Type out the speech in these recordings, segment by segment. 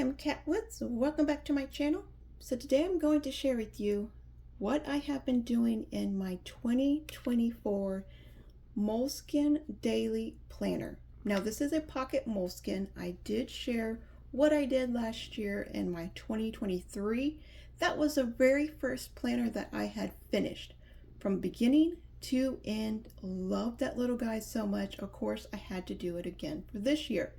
am Kat Woods. Welcome back to my channel. So today I'm going to share with you what I have been doing in my 2024 Moleskin Daily Planner. Now this is a pocket Moleskin. I did share what I did last year in my 2023. That was the very first planner that I had finished from beginning to end. Loved that little guy so much. Of course, I had to do it again for this year.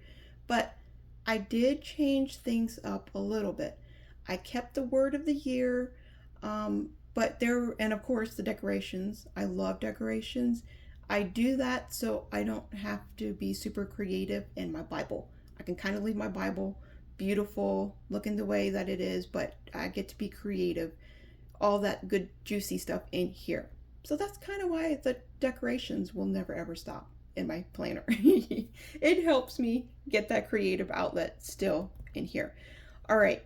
But I did change things up a little bit. I kept the word of the year, but and of course the decorations. I love decorations. I do that so I don't have to be super creative in my Bible. I can kind of leave my Bible beautiful, looking the way that it is, but I get to be creative. All that good juicy stuff in here. So that's kind of why the decorations will never ever stop in my planner. It helps me get that creative outlet still in here. All right,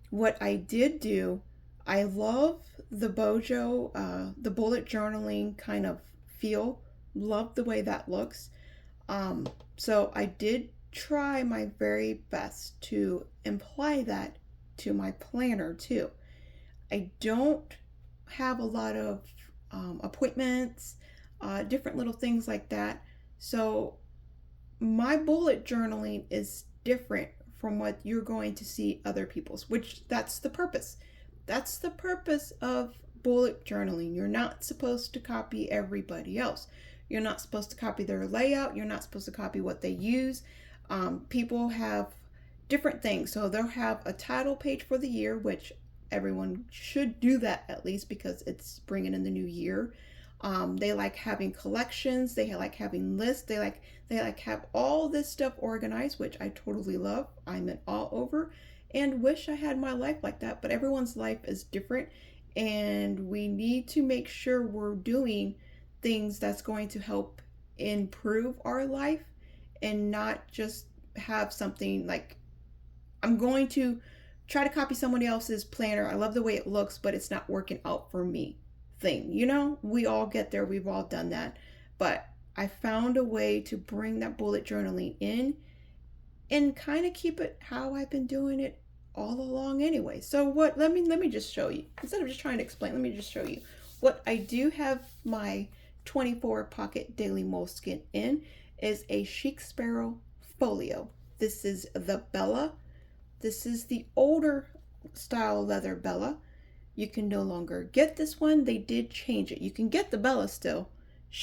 what I did do, I love the Bujo, the bullet journaling kind of feel. Love the way that looks. So I did try my very best to imply that to my planner too. I don't have a lot of appointments, different little things like that. So my bullet journaling is different from what you're going to see other people's, which that's the purpose. That's the purpose of bullet journaling. You're not supposed to copy everybody else. You're not supposed to copy their layout. You're not supposed to copy what they use. People have different things. So they'll have a title page for the year, which everyone should do that at least because it's bringing in the new year. They like having collections. They like having lists. They like have all this stuff organized, which I totally love. I'm an all over and wish I had my life like that. But everyone's life is different, and we need to make sure we're doing things that's going to help improve our life and not just have something like I'm going to try to copy somebody else's planner. I love the way it looks, but it's not working out for me thing. You know, we all get there. We've all done that. But I found a way to bring that bullet journaling in and kind of keep it how I've been doing it all along anyway. So let me just show you. Instead of just trying to explain, let me just show you. What I do have my 24 pocket daily Moleskin in is a Chic Sparrow folio. This is the Bella. This is the older style leather Bella. You can no longer get this one. They did change it. You can get the Bella still.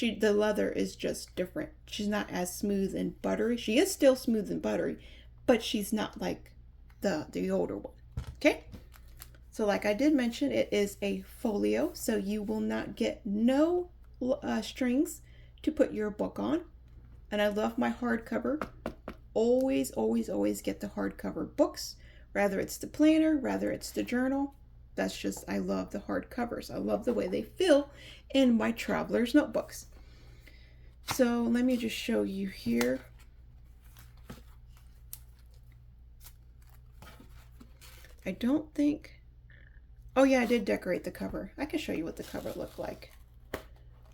The leather is just different. She's not as smooth and buttery. She is still smooth and buttery, but she's not like the older one. Okay? So like I did mention, it is a folio, so you will not get no strings to put your book on. And I love my hardcover. Always, always, always get the hardcover books, whether it's the planner, whether it's the journal. That's just, I love the hardcovers. I love the way they feel in my traveler's notebooks. So let me just show you here. I don't think, oh yeah, I did decorate the cover. I can show you what the cover looked like.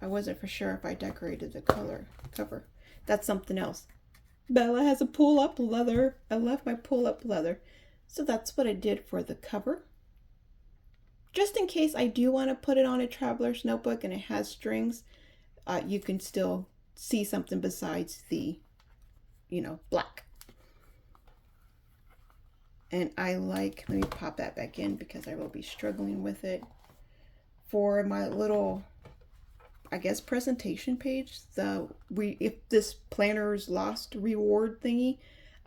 I wasn't for sure if I decorated the cover. That's something else. Bella has a pull-up leather. I love my pull-up leather. So that's what I did for the cover. Just in case I do want to put it on a traveler's notebook and it has strings, you can still see something besides the, black. And I like, let me pop that back in because I will be struggling with it. For my little, I guess, presentation page, if this planner's lost reward thingy,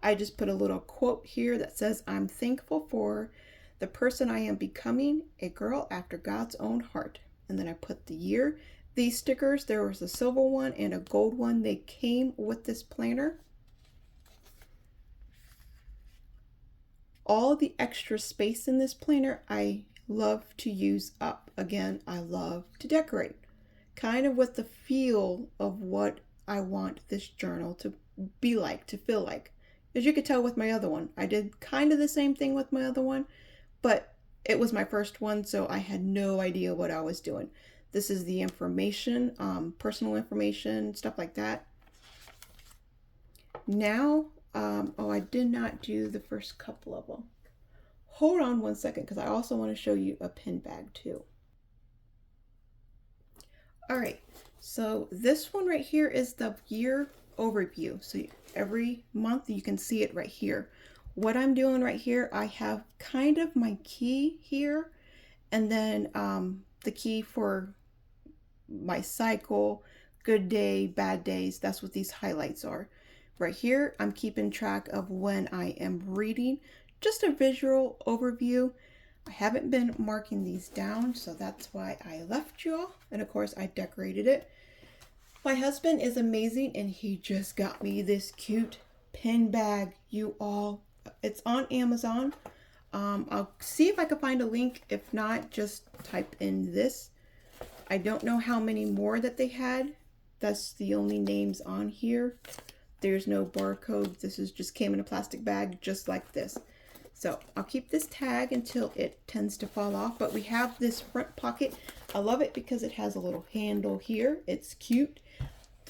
I just put a little quote here that says, "I'm thankful for the person I am becoming, a girl after God's own heart." And then I put the year. These stickers, there was a silver one and a gold one. They came with this planner. All the extra space in this planner, I love to use up. Again, I love to decorate. Kind of with the feel of what I want this journal to be like, to feel like. As you could tell with my other one, I did kind of the same thing with my other one, but it was my first one, so I had no idea what I was doing. This is the information, personal information, stuff like that. Now, oh, I did not do the first couple of them. Hold on one second, because I also want to show you a pin bag too. All right, so this one right here is the year overview. So every month you can see it right here. What I'm doing right here, I have kind of my key here, and then the key for my cycle, good day, bad days. That's what these highlights are. Right here, I'm keeping track of when I am reading, just a visual overview. I haven't been marking these down, so that's why I left y'all. And of course, I decorated it. My husband is amazing, and he just got me this cute pin bag, you all. It's on Amazon. I'll see if I can find a link. If not, just type in this. I don't know how many more that they had. That's the only names on here. There's no barcode. This is just came in a plastic bag just like this. So I'll keep this tag until it tends to fall off, but we have this front pocket. I love it because it has a little handle here. It's cute.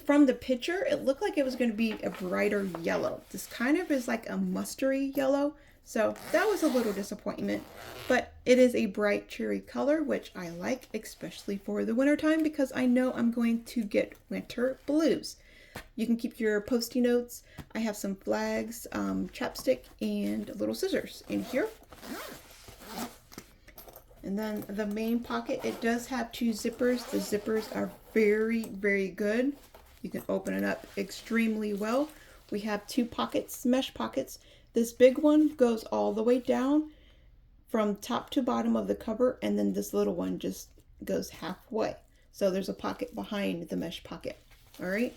From the picture, it looked like it was going to be a brighter yellow. This kind of is like a mustardy yellow. So that was a little disappointment, but it is a bright cherry color, which I like, especially for the winter time, because I know I'm going to get winter blues. You can keep your Post-it notes. I have some flags, chapstick, and little scissors in here. And then the main pocket, it does have two zippers. The zippers are very, very good. You can open it up extremely well. We have two pockets, mesh pockets. This big one goes all the way down from top to bottom of the cover, and then this little one just goes halfway. So there's a pocket behind the mesh pocket. All right.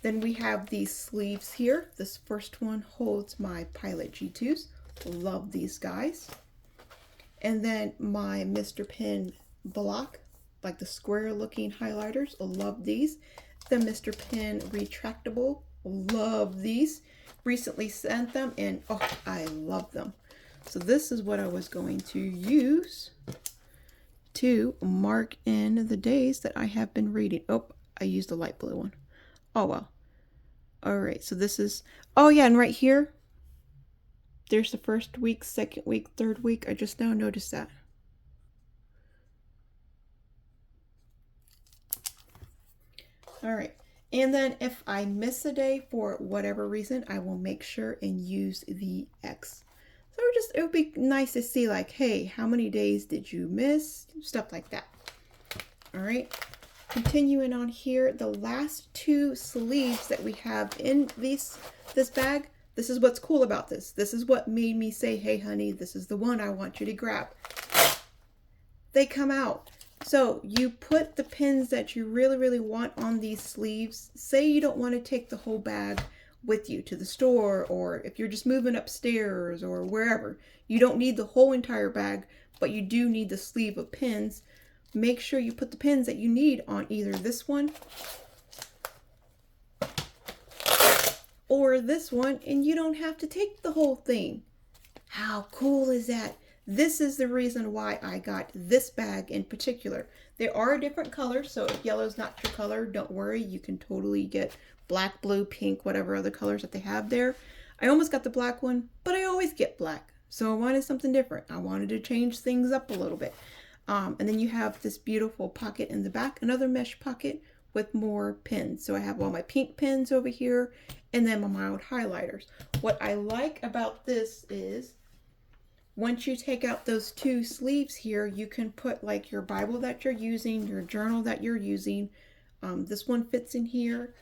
Then we have these sleeves here. This first one holds my Pilot G2s. Love these guys. And then my Mr. Pen block, like the square looking highlighters. Love these. The Mr. Pen retractable. Love these. Recently sent them, and oh, I love them. So this is what I was going to use to mark in the days that I have been reading. Oh, I used the light blue one. Oh, well. All right, so this is, oh yeah, and right here, there's the first week, second week, third week. I just now noticed that. All right, and then if I miss a day for whatever reason, I will make sure and use the X. So it would be nice to see like, hey, how many days did you miss? Stuff like that. All right. Continuing on here, the last two sleeves that we have in this bag, this is what's cool about this. This is what made me say, hey, honey, this is the one I want you to grab. They come out. So you put the pins that you really, really want on these sleeves. Say you don't want to take the whole bag with you to the store, or if you're just moving upstairs or wherever. You don't need the whole entire bag, but you do need the sleeve of pins. Make sure you put the pins that you need on either this one or this one, and you don't have to take the whole thing. How cool is that? This is the reason why I got this bag in particular. There are different colors, so if yellow is not your color, don't worry. You can totally get black, blue, pink, whatever other colors that they have there. I almost got the black one, but I always get black. So I wanted something different. I wanted to change things up a little bit. And then you have this beautiful pocket in the back, another mesh pocket with more pins. So I have all my pink pins over here, and then my mild highlighters. What I like about this is once you take out those two sleeves here, you can put like your Bible that you're using, your journal that you're using. This one fits in here.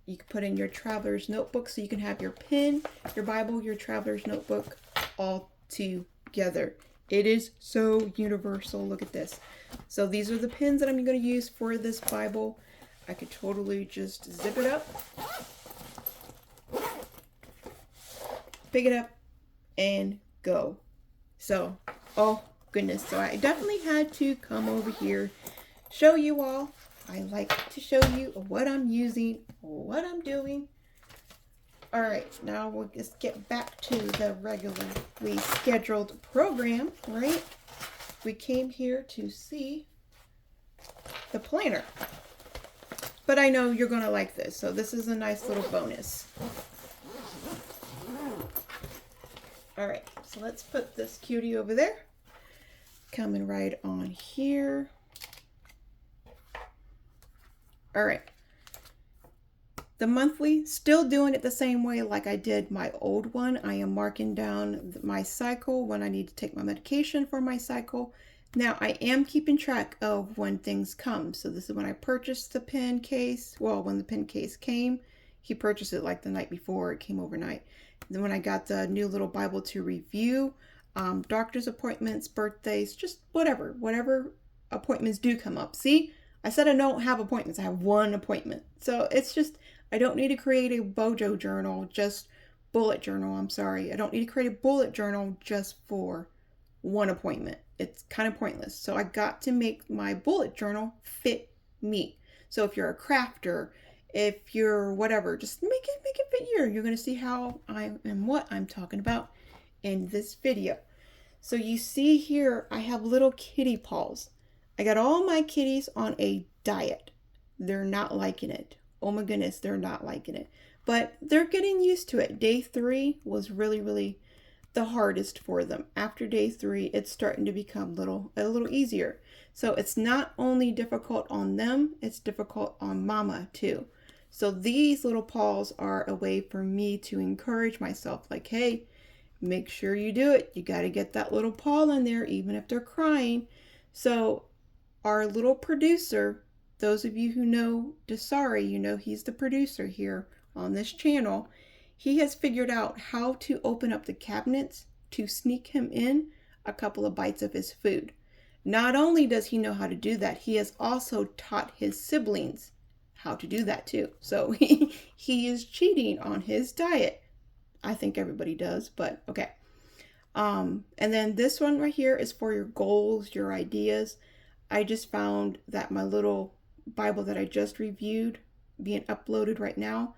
You can put in your traveler's notebook, so you can have your pen, your Bible, your traveler's notebook all together. It is so universal. Look at this. So these are the pins that I'm going to use for this Bible. I could totally just zip it up, pick it up, and go. So, oh goodness. So I definitely had to come over here, show you all. I like to show you what I'm using, what I'm doing. All right, now we'll just get back to the regularly scheduled program, right? We came here to see the planner. But I know you're going to like this, so this is a nice little bonus. All right, so let's put this cutie over there. Coming right on here. All right. The monthly, still doing it the same way like I did my old one. I am marking down my cycle when I need to take my medication for my cycle. Now I am keeping track of when things come. So this is when I purchased the pen case. Well, when the pen case came, he purchased it like the night before it came overnight. Then when I got the new little Bible to review, doctor's appointments, birthdays, just whatever appointments do come up. See, I said I don't have appointments. I have one appointment. So it's just, I don't need to create a Bujo journal, just bullet journal. I'm sorry. I don't need to create a bullet journal just for one appointment. It's kind of pointless. So I got to make my bullet journal fit me. So if you're a crafter, if you're whatever, just make it fit you. You're going to see how I and what I'm talking about in this video. So you see here, I have little kitty paws. I got all my kitties on a diet. They're not liking it. Oh my goodness, they're not liking it. But they're getting used to it. Day 3 was really the hardest for them. After day 3, it's starting to become a little easier. So it's not only difficult on them, it's difficult on mama too. So these little paws are a way for me to encourage myself. Like, hey, make sure you do it. You got to get that little paw in there, even if they're crying. So our little producer, those of you who know Desari, you know he's the producer here on this channel. He has figured out how to open up the cabinets to sneak him in a couple of bites of his food. Not only does he know how to do that, he has also taught his siblings how to do that too. So he is cheating on his diet. I think everybody does, but okay. And then this one right here is for your goals, your ideas. I just found that my little Bible that I just reviewed being uploaded right now,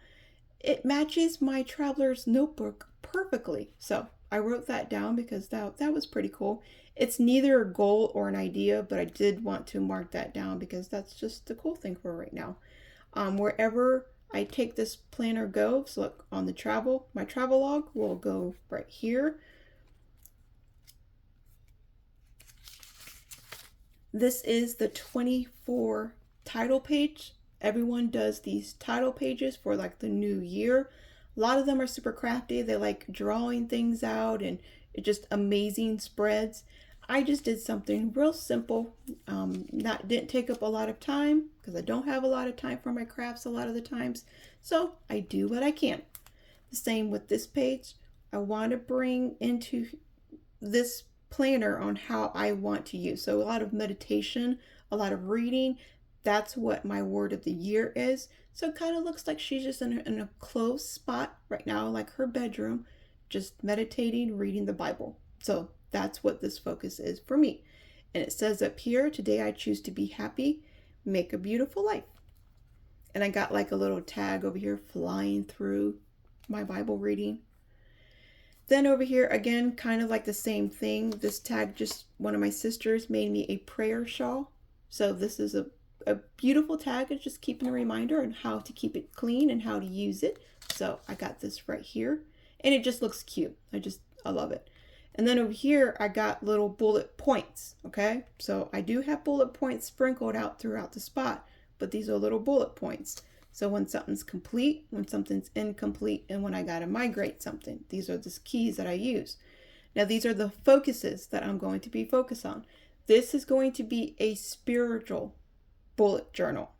it matches my traveler's notebook perfectly. So I wrote that down because that was pretty cool. It's neither a goal or an idea, but I did want to mark that down because that's just the cool thing for right now. Wherever I take this planner go, so look on the travel, my travel log will go right here. This is the 24 title page. Everyone does these title pages for like the new year. A lot of them are super crafty. They like drawing things out and it just amazing spreads. I just did something real simple. Didn't take up a lot of time because I don't have a lot of time for my crafts a lot of the times. So I do what I can. The same with this page. I want to bring into this planner on how I want to use. So a lot of meditation, a lot of reading. That's what my word of the year is. So it kind of looks like she's just in a closed spot right now, like her bedroom, just meditating, reading the Bible. So that's what this focus is for me. And it says up here, today I choose to be happy, make a beautiful life. And I got like a little tag over here flying through my Bible reading. Then over here, again, kind of like the same thing. This tag, just one of my sisters made me a prayer shawl. So this is a beautiful tag. It's just keeping a reminder on how to keep it clean and how to use it. So I got this right here. And it just looks cute. I love it. And then over here, I got little bullet points, okay? So I do have bullet points sprinkled out throughout the spot, but these are little bullet points. So when something's complete, when something's incomplete, and when I gotta migrate something, these are the keys that I use. Now these are the focuses that I'm going to be focused on. This is going to be a spiritual bullet journal,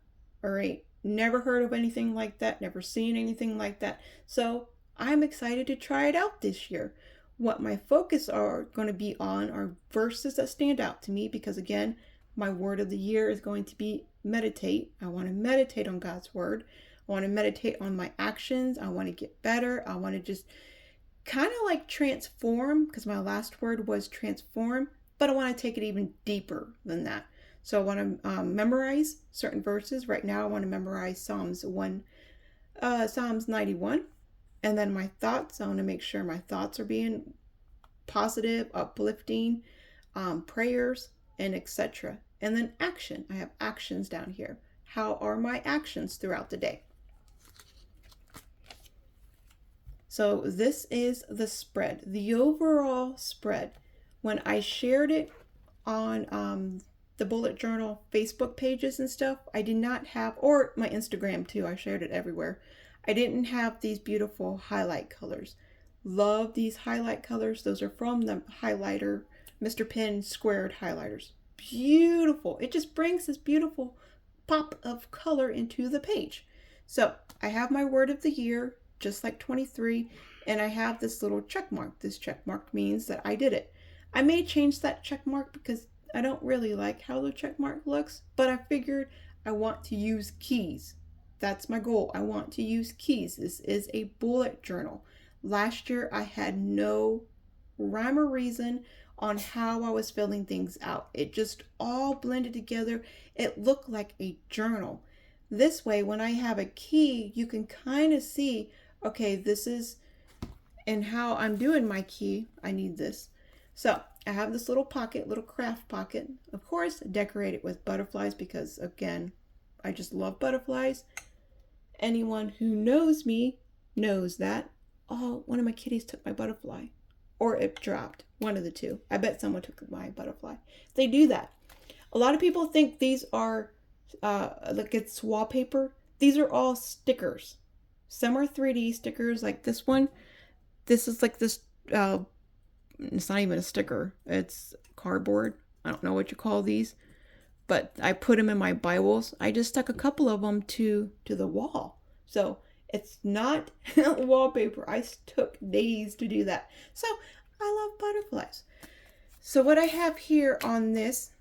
all right? Never heard of anything like that, never seen anything like that. So I'm excited to try it out this year. What my focus are going to be on are verses that stand out to me because again, my word of the year is going to be meditate. I want to meditate on God's word. I want to meditate on my actions. I want to get better. I want to just kind of like transform because my last word was transform, but I want to take it even deeper than that. So I want to memorize certain verses. Right now I want to memorize Psalms 91. And then my thoughts, I want to make sure my thoughts are being positive, uplifting, prayers, and etc. And then action. I have actions down here. How are my actions throughout the day? So this is the spread, the overall spread. When I shared it on the bullet journal Facebook pages and stuff, I did not have, or my Instagram too, I shared it everywhere. I didn't have these beautiful highlight colors. Love these highlight colors. Those are from the highlighter, Mr. Pen squared highlighters. Beautiful. It just brings this beautiful pop of color into the page. So I have my word of the year, just like 23, and I have this little check mark. This check mark means that I did it. I may change that check mark because I don't really like how the check mark looks, but I figured I want to use keys. That's my goal. I want to use keys. This is a bullet journal. Last year I had no rhyme or reason on how I was filling things out. It just all blended together. It looked like a journal. This way, when I have a key, you can kind of see, okay, this is, and how I'm doing my key, I need this. So I have this little pocket, little craft pocket. Of course, decorate it with butterflies because, again, I just love butterflies. Anyone who knows me knows that. Oh, one of my kitties took my butterfly. Or it dropped. One of the two. I bet someone took my butterfly. They do that. A lot of people think these are like it's wallpaper. These are all stickers. Some are 3D stickers like this one. This is like this, it's not even a sticker. It's cardboard. I don't know what you call these. But I put them in my Bibles. I just stuck a couple of them to the wall. So it's not wallpaper. I took days to do that. So I love butterflies. So what I have here on this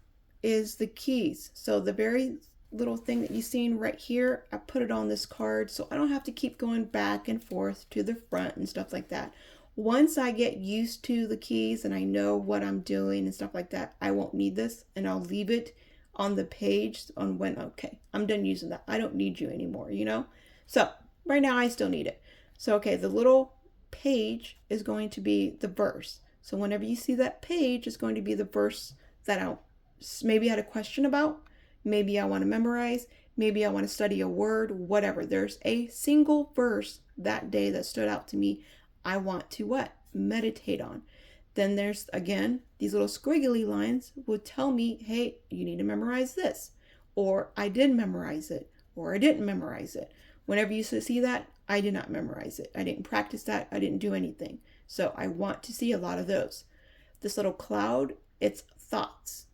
is the keys. So the very little thing that you've seen right here, I put it on this card so I don't have to keep going back and forth to the front and stuff like that. Once I get used to the keys and I know what I'm doing and stuff like that, I won't need this and I'll leave it on the page on when, okay, I'm done using that. I don't need you anymore, you know? So right now I still need it. So, okay, the little page is going to be the verse. So whenever you see that page, it's going to be the verse that I maybe had a question about. Maybe I want to memorize. Maybe I want to study a word, whatever. There's a single verse that day that stood out to me. I want to what? Meditate on. Then there's, again, these little squiggly lines would tell me, hey, you need to memorize this. Or I did memorize it. Or I didn't memorize it. Whenever you see that, I did not memorize it. I didn't practice that. I didn't do anything. So I want to see a lot of those. This little cloud, it's thoughts.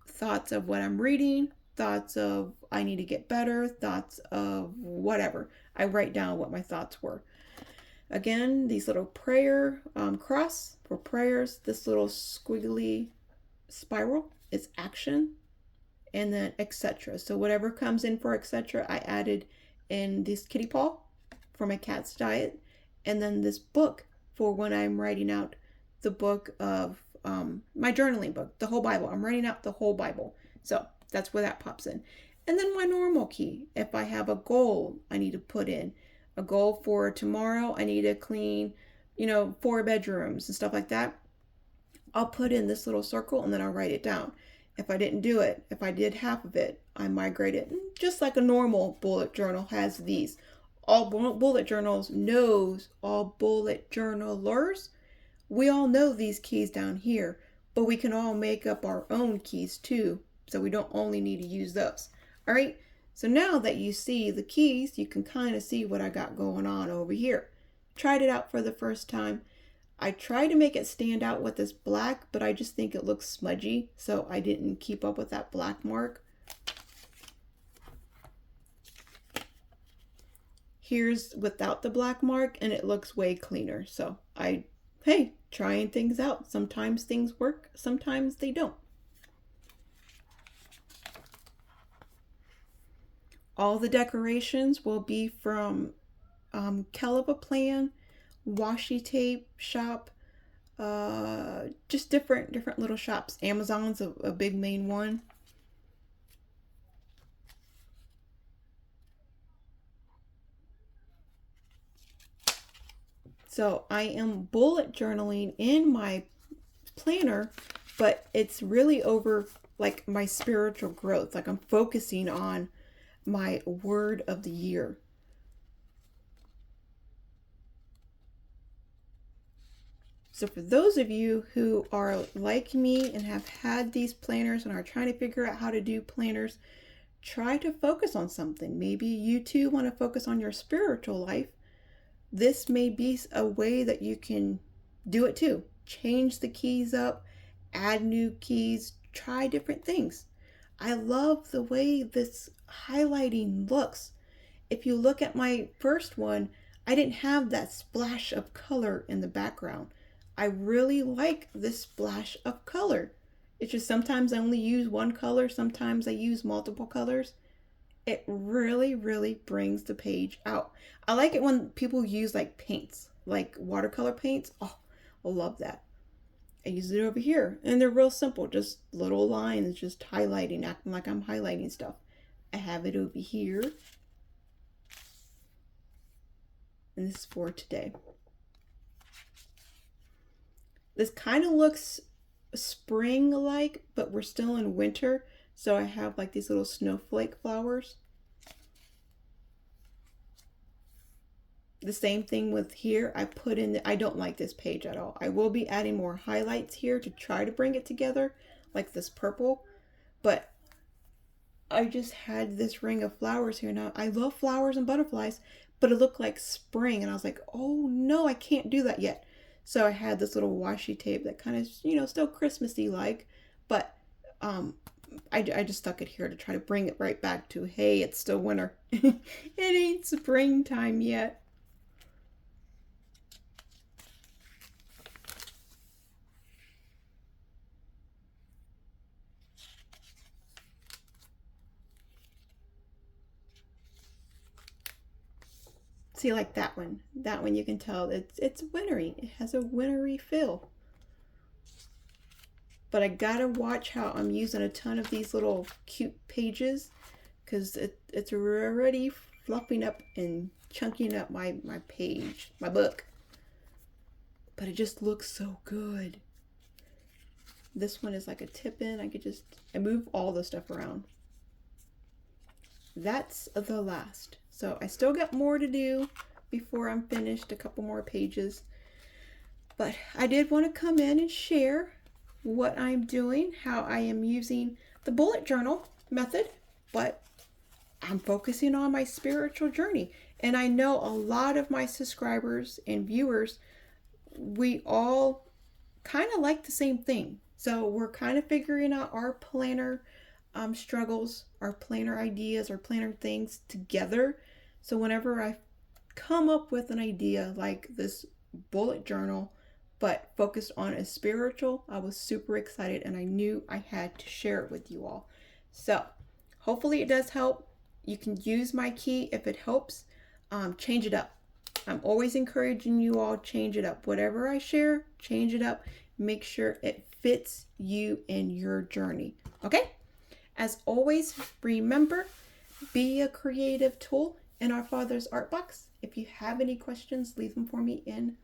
Thoughts of what I'm reading. Thoughts of I need to get better. Thoughts of whatever. I write down what my thoughts were. Again, these little prayer cross for prayers. This little squiggly spiral is action. And then etc. So whatever comes in for etc. I added in this kitty paw for my cat's diet. And then this book for when I'm writing out the book of my journaling book, the whole Bible. I'm writing out the whole Bible. So that's where that pops in. And then my normal key. If I have a goal I need to put in. A goal for tomorrow, I need to clean, 4 bedrooms and stuff like that. I'll put in this little circle and then I'll write it down. If I didn't do it, if I did half of it, I migrate it. Just like a normal bullet journal has these. All bullet journals knows all bullet journalers. We all know these keys down here, but we can all make up our own keys too. So we don't only need to use those. All right. So now that you see the keys, you can kind of see what I got going on over here. Tried it out for the first time. I tried to make it stand out with this black, but I just think it looks smudgy, so I didn't keep up with that black mark. Here's without the black mark, and it looks way cleaner. So hey, trying things out. Sometimes things work, sometimes they don't. All the decorations will be from Kelva Plan, washi tape shop, just different little shops. Amazon's a big main one. So I am bullet journaling in my planner, but it's really over like my spiritual growth. Like I'm focusing on my word of the year. So for those of you who are like me and have had these planners and are trying to figure out how to do planners, try to focus on something. Maybe you too want to focus on your spiritual life. This may be a way that you can do it too. Change the keys up, add new keys, try different things. I love the way this highlighting looks. If you look at my first one, I didn't have that splash of color in the background. I really like this splash of color. It's just sometimes I only use one color, sometimes I use multiple colors. It really, really brings the page out. I like it when people use like paints, like watercolor paints. Oh, I love that. I use it over here, and they're real simple, just little lines, just highlighting, acting like I'm highlighting stuff. I have it over here, and this is for today. This kind of looks spring-like, but we're still in winter, so I have like these little snowflake flowers. The same thing with here. I put in, I don't like this page at all. I will be adding more highlights here to try to bring it together, like this purple, but I just had this ring of flowers here. Now, I love flowers and butterflies, but it looked like spring, and I was like, oh no, I can't do that yet. So I had this little washi tape that kind of, still Christmassy like, but I just stuck it here to try to bring it right back to, hey, it's still winter. It ain't springtime yet. See, like that one. That one you can tell it's wintry. It has a wintry feel. But I gotta watch how I'm using a ton of these little cute pages, because it's already fluffing up and chunking up my page, my book. But it just looks so good. This one is like a tip in. I move all the stuff around. That's the last. So I still got more to do before I'm finished, a couple more pages. But I did want to come in and share what I'm doing, how I am using the bullet journal method, but I'm focusing on my spiritual journey. And I know a lot of my subscribers and viewers, we all kind of like the same thing. So we're kind of figuring out our planner struggles, our planner ideas, our planner things together. So whenever I come up with an idea like this bullet journal, but focused on a spiritual, I was super excited, and I knew I had to share it with you all. So hopefully it does help. You can use my key if it helps. Change it up. I'm always encouraging you all, change it up. Whatever I share, change it up. Make sure it fits you in your journey. Okay? As always, remember, be a creative tool in our Father's art box. If you have any questions, leave them for me in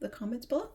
the comments below.